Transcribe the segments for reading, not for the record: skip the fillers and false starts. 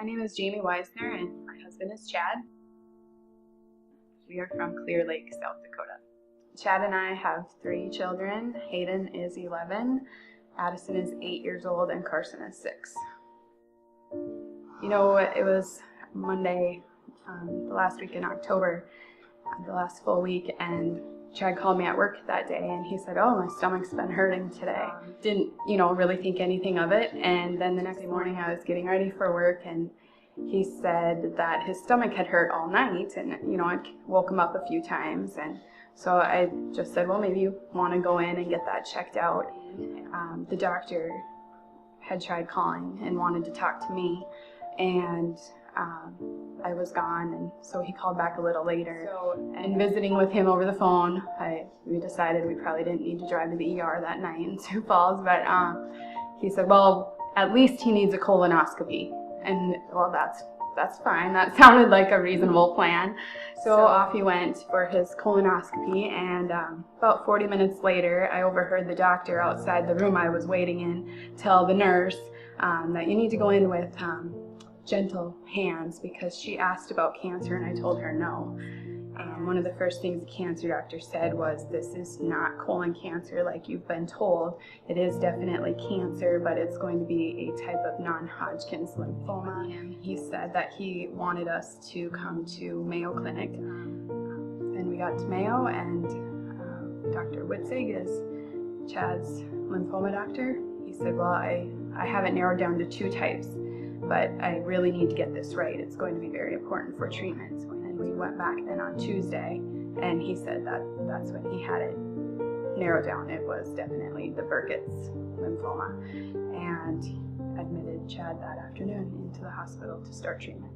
My name is Jamie Weisner and my husband is Chad. We are from Clear Lake, South Dakota. Chad and I have 3 children. Hayden is 11, Addison is 8 years old, and Carson is 6. You know, it was Monday, the last week in October, the last full week, and Chad called me at work that day and he said, "Oh, my stomach's been hurting today." Didn't, really think anything of it. And then the next morning I was getting ready for work and he said that his stomach had hurt all night, and I woke him up a few times, and so I just said, well, maybe you want to go in and get that checked out. The doctor had tried calling and wanted to talk to me, and I was gone, and so he called back a little later. So, in visiting with him over the phone, we decided we probably didn't need to drive to the ER that night in Sioux Falls, but he said, well, at least he needs a colonoscopy. And well, that's fine. That sounded like a reasonable plan. So off he went for his colonoscopy, and about 40 minutes later, I overheard the doctor outside the room I was waiting in tell the nurse that you need to go in with gentle hands, because she asked about cancer and I told her no. And one of the first things the cancer doctor said was, this is not colon cancer like you've been told. It is definitely cancer, but it's going to be a type of non-Hodgkin's lymphoma. And he said that he wanted us to come to Mayo Clinic. And we got to Mayo, and Dr. Witzig is Chad's lymphoma doctor. He said, well, I have it narrowed down to 2 types, but I really need to get this right. It's going to be very important for treatment. And we went back then on Tuesday, and he said that that's when he had it narrowed down. It was definitely the Burkitt's lymphoma, and admitted Chad that afternoon into the hospital to start treatment.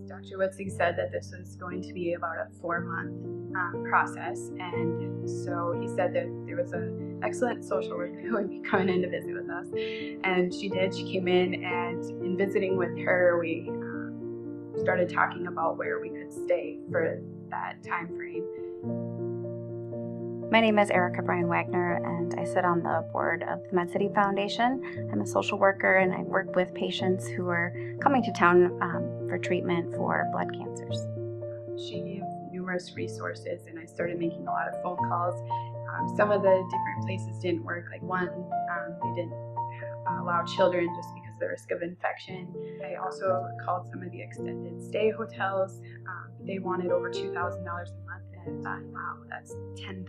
Dr. Witzig said that this was going to be about a 4-month process, and so he said that there was an excellent social worker who would be coming in to visit with us, and she did. She came in, and in visiting with her, we started talking about where we could stay for that time frame. My name is Erica Bryan Wagner, and I sit on the board of the Med City Foundation. I'm a social worker, and I work with patients who are coming to town for treatment for blood cancers. She gave numerous resources, and I started making a lot of phone calls. Some of the different places didn't work. Like one, they didn't allow children just because of the risk of infection. I also called some of the extended stay hotels. They wanted over $2,000 a month, and I thought, wow, that's $10,000.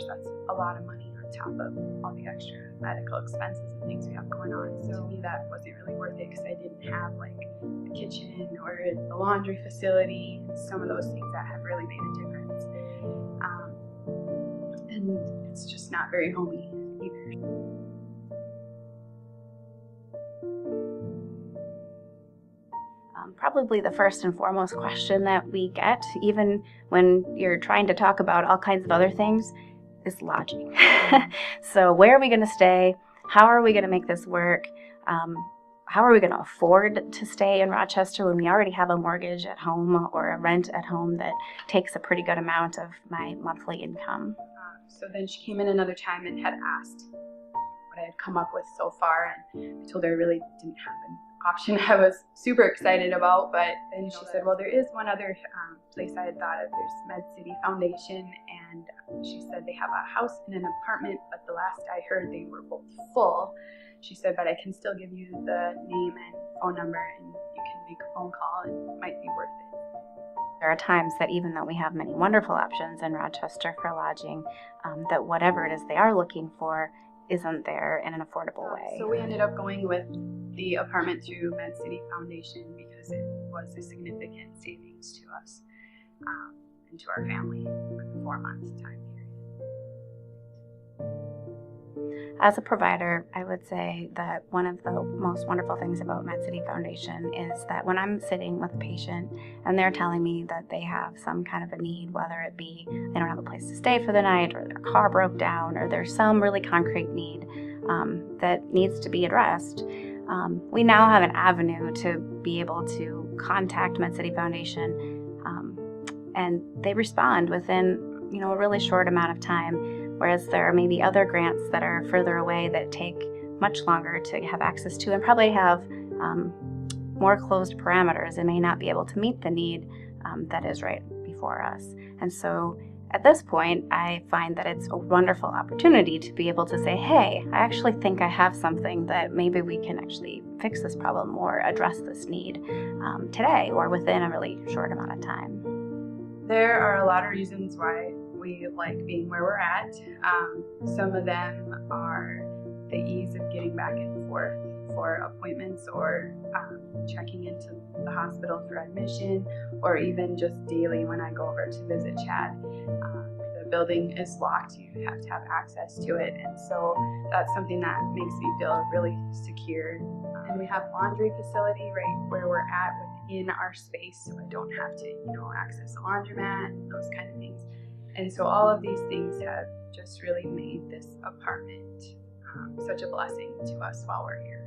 That's a lot of money on top of all the extra medical expenses and things we have going on. So to me, that wasn't really worth it, because I didn't have like the kitchen or the laundry facility, some of those things that have really made a difference. And it's just not very homey either. Probably the first and foremost question that we get, even when you're trying to talk about all kinds of other things, is lodging. So where are we going to stay? How are we going to make this work? How are we going to afford to stay in Rochester when we already have a mortgage at home or a rent at home that takes a pretty good amount of my monthly income? So then she came in another time and had asked what I had come up with so far, and I told her I really didn't have an option I was super excited about. But then she said, well, there is one other place I had thought of. There's Med City Foundation, and she said they have a house and an apartment, but the last I heard they were both full. She said, but I can still give you the name and phone number, and you can make a phone call, and it might be worth it. There are times that even though we have many wonderful options in Rochester for lodging, that whatever it is they are looking for isn't there in an affordable way. So we ended up going with the apartment through Med City Foundation because it was a significant savings to us and to our family for the 4-month time period. As a provider, I would say that one of the most wonderful things about Med City Foundation is that when I'm sitting with a patient and they're telling me that they have some kind of a need, whether it be they don't have a place to stay for the night, or their car broke down, or there's some really concrete need that needs to be addressed, we now have an avenue to be able to contact Med City Foundation, and they respond within a really short amount of time. Whereas there are maybe other grants that are further away that take much longer to have access to and probably have more closed parameters and may not be able to meet the need that is right before us. And so at this point, I find that it's a wonderful opportunity to be able to say, hey, I actually think I have something that maybe we can actually fix this problem or address this need today or within a really short amount of time. There are a lot of reasons why we like being where we're at. Some of them are the ease of getting back and forth for appointments or checking into the hospital for admission, or even just daily when I go over to visit Chad. The building is locked, you have to have access to it, and so that's something that makes me feel really secure. And we have laundry facility right where we're at within our space, so I don't have to, access a laundromat and those kind of things. And so all of these things have just really made this apartment such a blessing to us while we're here.